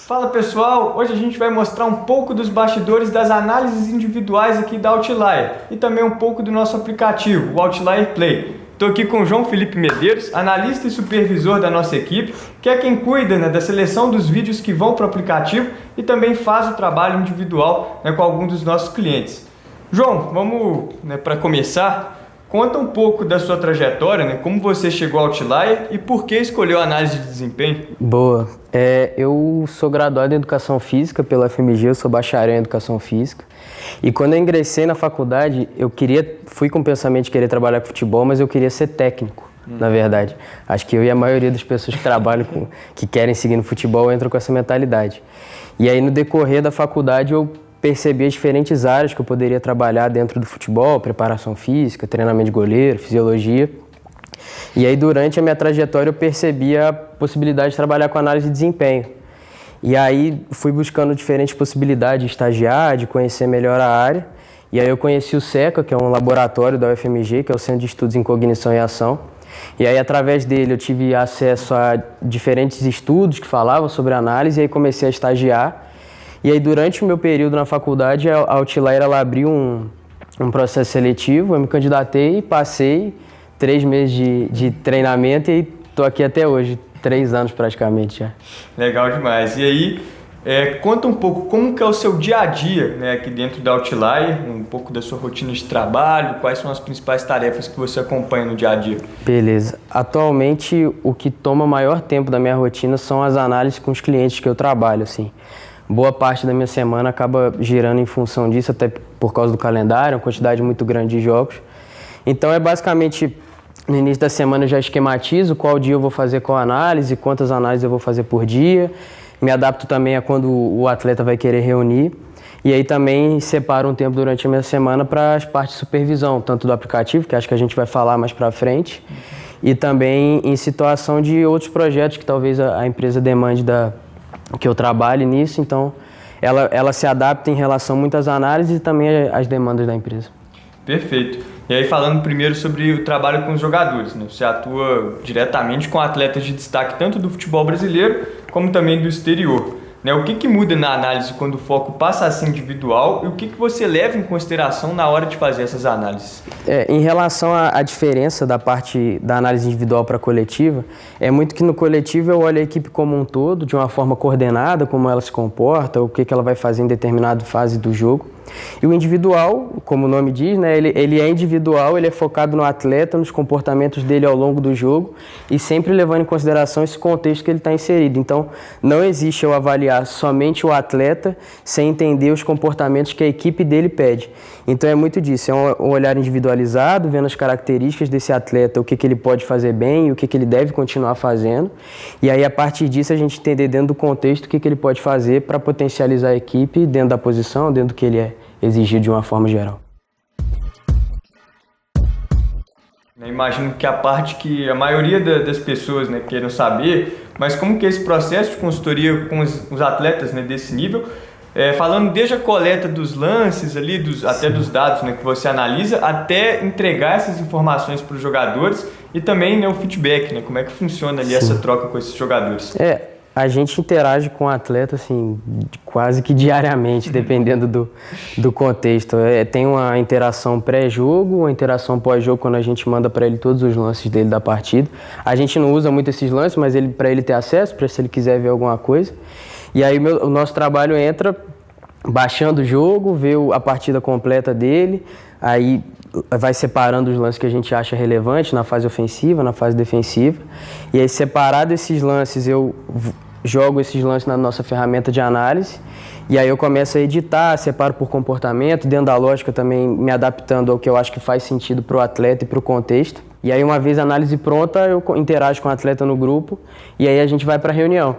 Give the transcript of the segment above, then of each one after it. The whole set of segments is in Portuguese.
Fala pessoal, hoje a gente vai mostrar um pouco dos bastidores das análises individuais aqui da Outlier e também um pouco do nosso aplicativo, o Outlier Play. Estou aqui com o João Felipe Medeiros, analista e supervisor da nossa equipe, que é quem cuida da seleção dos vídeos que vão para o aplicativo e também faz o trabalho individual com algum dos nossos clientes. João, vamos para começar. Conta um pouco da sua trajetória, como você chegou ao Outlier e por que escolheu a análise de desempenho. Boa. Eu sou graduado em Educação Física pela FMG, eu sou bacharel em Educação Física. E quando eu ingressei na faculdade, fui com o pensamento de querer trabalhar com futebol, mas eu queria ser técnico, na verdade. Acho que eu e a maioria das pessoas que trabalham, que querem seguir no futebol, entram com essa mentalidade. E aí, no decorrer da faculdade, eu percebi as diferentes áreas que eu poderia trabalhar dentro do futebol, preparação física, treinamento de goleiro, fisiologia. E aí, durante a minha trajetória, eu percebi a possibilidade de trabalhar com análise de desempenho. E aí, fui buscando diferentes possibilidades de estagiar, de conhecer melhor a área. E aí, eu conheci o SECA, que é um laboratório da UFMG, que é o Centro de Estudos em Cognição e Ação. E aí, através dele, eu tive acesso a diferentes estudos que falavam sobre análise, e aí comecei a estagiar. E aí, durante o meu período na faculdade, a Outlier ela abriu um processo seletivo, eu me candidatei, passei 3 meses de treinamento e estou aqui até hoje, 3 anos praticamente já. Legal demais. E aí, conta um pouco como que é o seu dia a dia aqui dentro da Outlier, um pouco da sua rotina de trabalho, quais são as principais tarefas que você acompanha no dia a dia. Beleza. Atualmente, o que toma maior tempo da minha rotina são as análises com os clientes que eu trabalho, assim. Boa parte da minha semana acaba girando em função disso, até por causa do calendário, uma quantidade muito grande de jogos. Então é basicamente, no início da semana eu já esquematizo qual dia eu vou fazer qual análise, quantas análises eu vou fazer por dia. Me adapto também a quando o atleta vai querer reunir. E aí também separo um tempo durante a minha semana para as partes de supervisão, tanto do aplicativo, que acho que a gente vai falar mais para frente, e também em situação de outros projetos que talvez a empresa demande que eu trabalhe nisso, então ela se adapta em relação a muitas análises e também às demandas da empresa. Perfeito. E aí falando primeiro sobre o trabalho com os jogadores, você atua diretamente com atletas de destaque tanto do futebol brasileiro como também do exterior. O que muda na análise quando o foco passa a ser individual e o que você leva em consideração na hora de fazer essas análises? Em relação à diferença da parte da análise individual para a coletiva, é muito que no coletivo eu olho a equipe como um todo, de uma forma coordenada, como ela se comporta, o que ela vai fazer em determinada fase do jogo. E o individual, como o nome diz, ele é individual, ele é focado no atleta, nos comportamentos dele ao longo do jogo e sempre levando em consideração esse contexto que ele está inserido. Então, não existe eu avaliar somente o atleta sem entender os comportamentos que a equipe dele pede. Então, é muito disso, é um olhar individualizado, vendo as características desse atleta, o que ele pode fazer bem e o que ele deve continuar fazendo. E aí, a partir disso, a gente entender dentro do contexto o que ele pode fazer para potencializar a equipe dentro da posição, dentro do que ele é exigido de uma forma geral. Imagino que a parte que a maioria das pessoas queiram saber, mas como que é esse processo de consultoria com os atletas desse nível, falando desde a coleta dos lances, ali, até dos dados que você analisa, até entregar essas informações para os jogadores e também o feedback, como é que funciona ali essa troca com esses jogadores? A gente interage com o atleta assim, quase que diariamente, dependendo do contexto. Tem uma interação pré-jogo, uma interação pós-jogo, quando a gente manda para ele todos os lances dele da partida. A gente não usa muito esses lances, mas para ele ter acesso, para se ele quiser ver alguma coisa. E aí o nosso trabalho entra baixando o jogo, ver a partida completa dele, aí vai separando os lances que a gente acha relevante na fase ofensiva, na fase defensiva. E aí, separado esses lances, eu jogo esses lances na nossa ferramenta de análise e aí eu começo a editar, separo por comportamento, dentro da lógica também me adaptando ao que eu acho que faz sentido para o atleta e para o contexto. E aí, uma vez a análise pronta, eu interajo com o atleta no grupo e aí a gente vai para a reunião.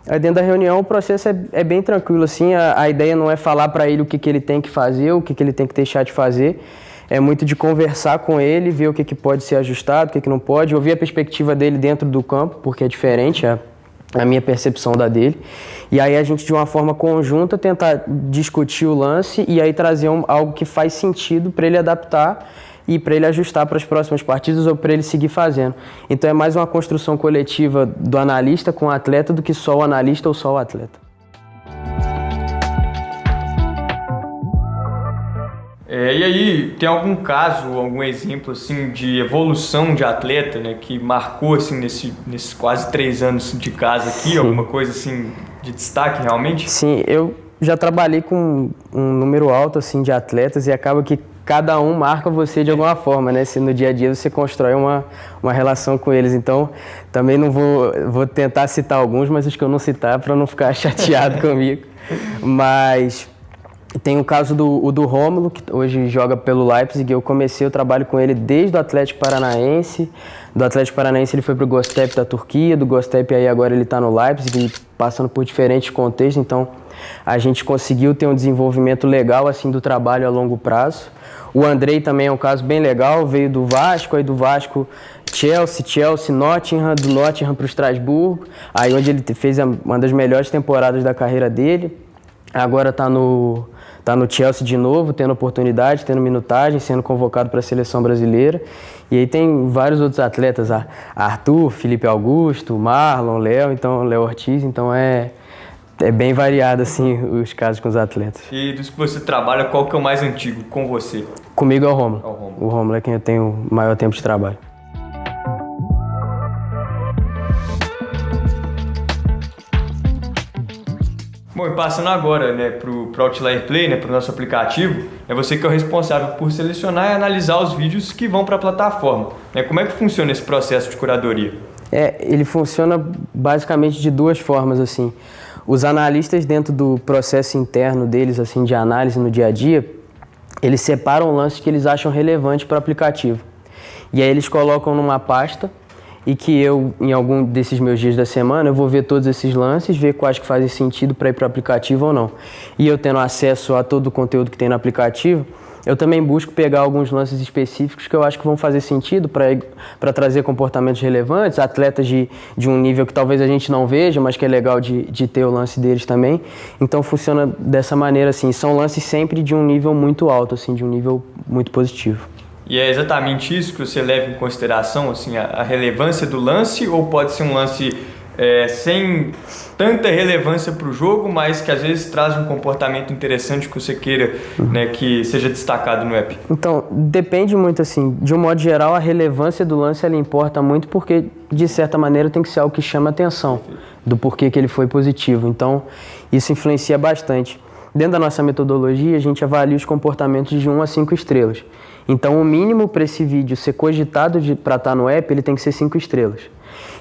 Aí dentro da reunião o processo é bem tranquilo, assim, a ideia não é falar para ele o que ele tem que fazer, o que ele tem que deixar de fazer, é muito de conversar com ele, ver o que pode ser ajustado, o que não pode, ouvir a perspectiva dele dentro do campo, porque é diferente a minha percepção da dele. E aí a gente, de uma forma conjunta, tentar discutir o lance e aí trazer algo que faz sentido para ele adaptar e para ele ajustar para as próximas partidas ou para ele seguir fazendo. Então é mais uma construção coletiva do analista com o atleta do que só o analista ou só o atleta. E aí, tem algum caso, algum exemplo assim de evolução de atleta, né, que marcou assim nesses quase 3 anos de casa aqui, Sim. alguma coisa assim de destaque realmente? Sim, eu já trabalhei com um número alto assim de atletas e acaba que cada um marca você de alguma forma, né? Se no dia a dia você constrói uma relação com eles. Então, também não vou tentar citar alguns, mas os que eu não citar para não ficar chateado comigo. Mas tem o caso do Rômulo, que hoje joga pelo Leipzig. Eu comecei o trabalho com ele desde o Atlético Paranaense. Do Atlético Paranaense ele foi para o Göztepe da Turquia. Do Göztepe aí agora ele está no Leipzig, passando por diferentes contextos. Então, a gente conseguiu ter um desenvolvimento legal assim do trabalho a longo prazo. O Andrei também é um caso bem legal, veio do Vasco, aí do Vasco Chelsea, Nottingham, do Nottingham para o Estrasburgo, aí onde ele fez uma das melhores temporadas da carreira dele. Agora está no Chelsea de novo, tendo oportunidade, tendo minutagem, sendo convocado para a seleção brasileira. E aí tem vários outros atletas, Arthur, Felipe Augusto, Marlon, Léo Ortiz, então é bem variado assim os casos com os atletas. E dos que você trabalha, qual que é o mais antigo com você? Comigo é o Rômulo. É o Rômulo. O Rômulo é quem eu tenho o maior tempo de trabalho. Bom, e passando agora, né, pro Outlier Play, né, pro nosso aplicativo, é você que é o responsável por selecionar e analisar os vídeos que vão para a plataforma. Como é que funciona esse processo de curadoria? Ele funciona basicamente de duas formas, assim. Os analistas, dentro do processo interno deles, assim, de análise no dia a dia, eles separam lances que eles acham relevantes para o aplicativo. E aí eles colocam numa pasta e que eu, em algum desses meus dias da semana, eu vou ver todos esses lances, ver quais que fazem sentido para ir para o aplicativo ou não. E eu tendo acesso a todo o conteúdo que tem no aplicativo, eu também busco pegar alguns lances específicos que eu acho que vão fazer sentido para trazer comportamentos relevantes, atletas de um nível que talvez a gente não veja, mas que é legal de ter o lance deles também. Então funciona dessa maneira, assim, são lances sempre de um nível muito alto, assim, de um nível muito positivo. E é exatamente isso que você leva em consideração, assim, a relevância do lance, ou pode ser um lance sem tanta relevância para o jogo, mas que às vezes traz um comportamento interessante que você queira, né, que seja destacado no app? Então, depende muito, assim, de um modo geral, a relevância do lance ela importa muito porque, de certa maneira, tem que ser algo que chama atenção do porquê que ele foi positivo. Então, isso influencia bastante. Dentro da nossa metodologia, a gente avalia os comportamentos de 1 a 5 estrelas. Então, o mínimo para esse vídeo ser cogitado para estar no app, ele tem que ser 5 estrelas.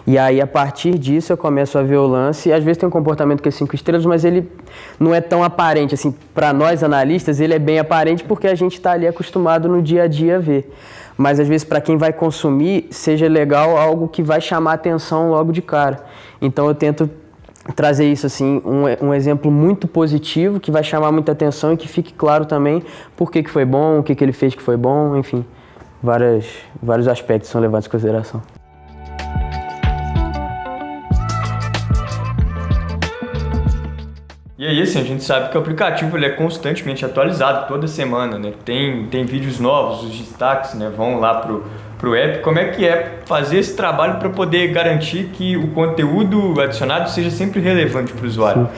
E aí, a partir disso, eu começo a ver o lance. E às vezes tem um comportamento que é 5 estrelas, mas ele não é tão aparente. Assim, para nós analistas, ele é bem aparente porque a gente está ali acostumado no dia a dia a ver. Mas às vezes, para quem vai consumir, seja legal algo que vai chamar atenção logo de cara. Então, eu tento trazer isso, assim, um exemplo muito positivo que vai chamar muita atenção e que fique claro também por que foi bom, o que ele fez que foi bom, enfim, vários aspectos são levados em consideração. E aí, assim, a gente sabe que o aplicativo ele é constantemente atualizado toda semana, né? Tem vídeos novos, os destaques, né, vão lá pro app. Como é que é fazer esse trabalho para poder garantir que o conteúdo adicionado seja sempre relevante para o usuário?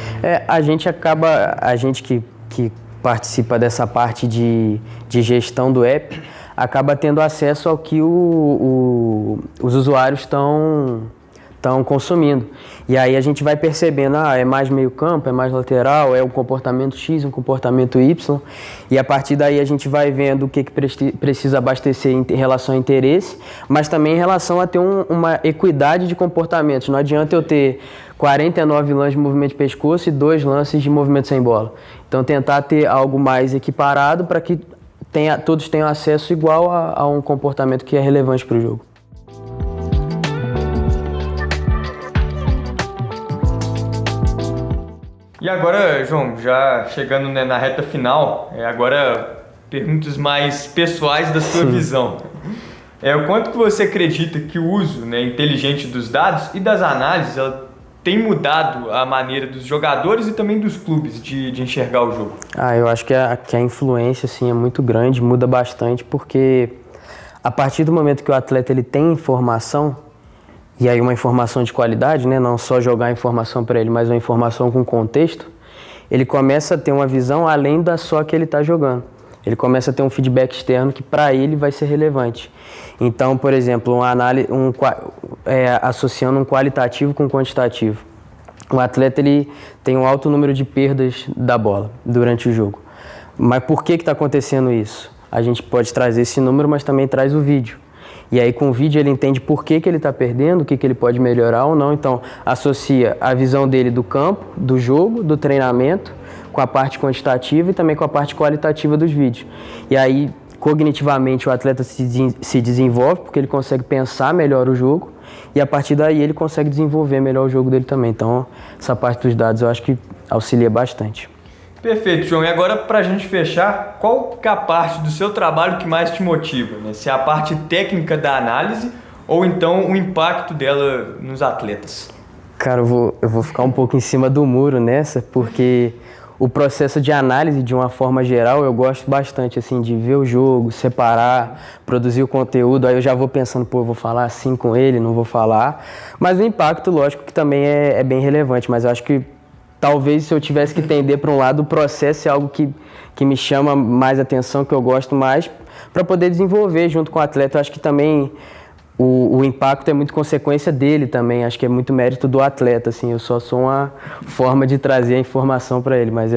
A gente que participa dessa parte de gestão do app, acaba tendo acesso ao que os usuários estão consumindo. E aí a gente vai percebendo, é mais meio campo, é mais lateral, é um comportamento X, um comportamento Y, e a partir daí a gente vai vendo o que precisa abastecer em relação ao interesse, mas também em relação a ter uma equidade de comportamentos. Não adianta eu ter 49 lances de movimento de pescoço e 2 lances de movimento sem bola. Então tentar ter algo mais equiparado para que todos tenham acesso igual a um comportamento que é relevante para o jogo. E agora, João, já chegando, né, na reta final, agora perguntas mais pessoais da sua visão. O quanto que você acredita que o uso, né, inteligente dos dados e das análises ela tem mudado a maneira dos jogadores e também dos clubes de enxergar o jogo? Eu acho que a influência assim, é muito grande, muda bastante, porque a partir do momento que o atleta ele tem informação, e aí uma informação de qualidade, né? Não só jogar a informação para ele, mas uma informação com contexto, ele começa a ter uma visão além da só que ele está jogando. Ele começa a ter um feedback externo que para ele vai ser relevante. Então, por exemplo, associando um qualitativo com quantitativo. O atleta ele tem um alto número de perdas da bola durante o jogo. Mas por que está acontecendo isso? A gente pode trazer esse número, mas também traz o vídeo. E aí com o vídeo ele entende por que ele está perdendo, o que ele pode melhorar ou não. Então associa a visão dele do campo, do jogo, do treinamento, com a parte quantitativa e também com a parte qualitativa dos vídeos. E aí cognitivamente o atleta se desenvolve porque ele consegue pensar melhor o jogo e a partir daí ele consegue desenvolver melhor o jogo dele também. Então essa parte dos dados eu acho que auxilia bastante. Perfeito, João. E agora, para a gente fechar, qual que é a parte do seu trabalho que mais te motiva? Né? Se é a parte técnica da análise ou então o impacto dela nos atletas? Cara, eu vou ficar um pouco em cima do muro nessa, porque o processo de análise, de uma forma geral, eu gosto bastante, assim, de ver o jogo, separar, produzir o conteúdo, aí eu já vou pensando, eu vou falar assim com ele, não vou falar. Mas o impacto, lógico, que também é bem relevante, mas eu acho que talvez se eu tivesse que tender para um lado, o processo é algo que me chama mais atenção, que eu gosto mais, para poder desenvolver junto com o atleta. Eu acho que também o impacto é muito consequência dele também, acho que é muito mérito do atleta, assim, eu só sou uma forma de trazer a informação para ele, mas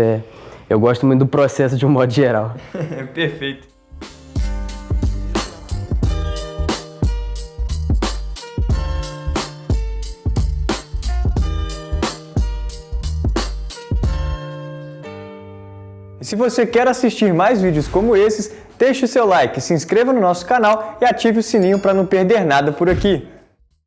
eu gosto muito do processo de um modo geral. Perfeito. E se você quer assistir mais vídeos como esses, deixe o seu like, se inscreva no nosso canal e ative o sininho para não perder nada por aqui.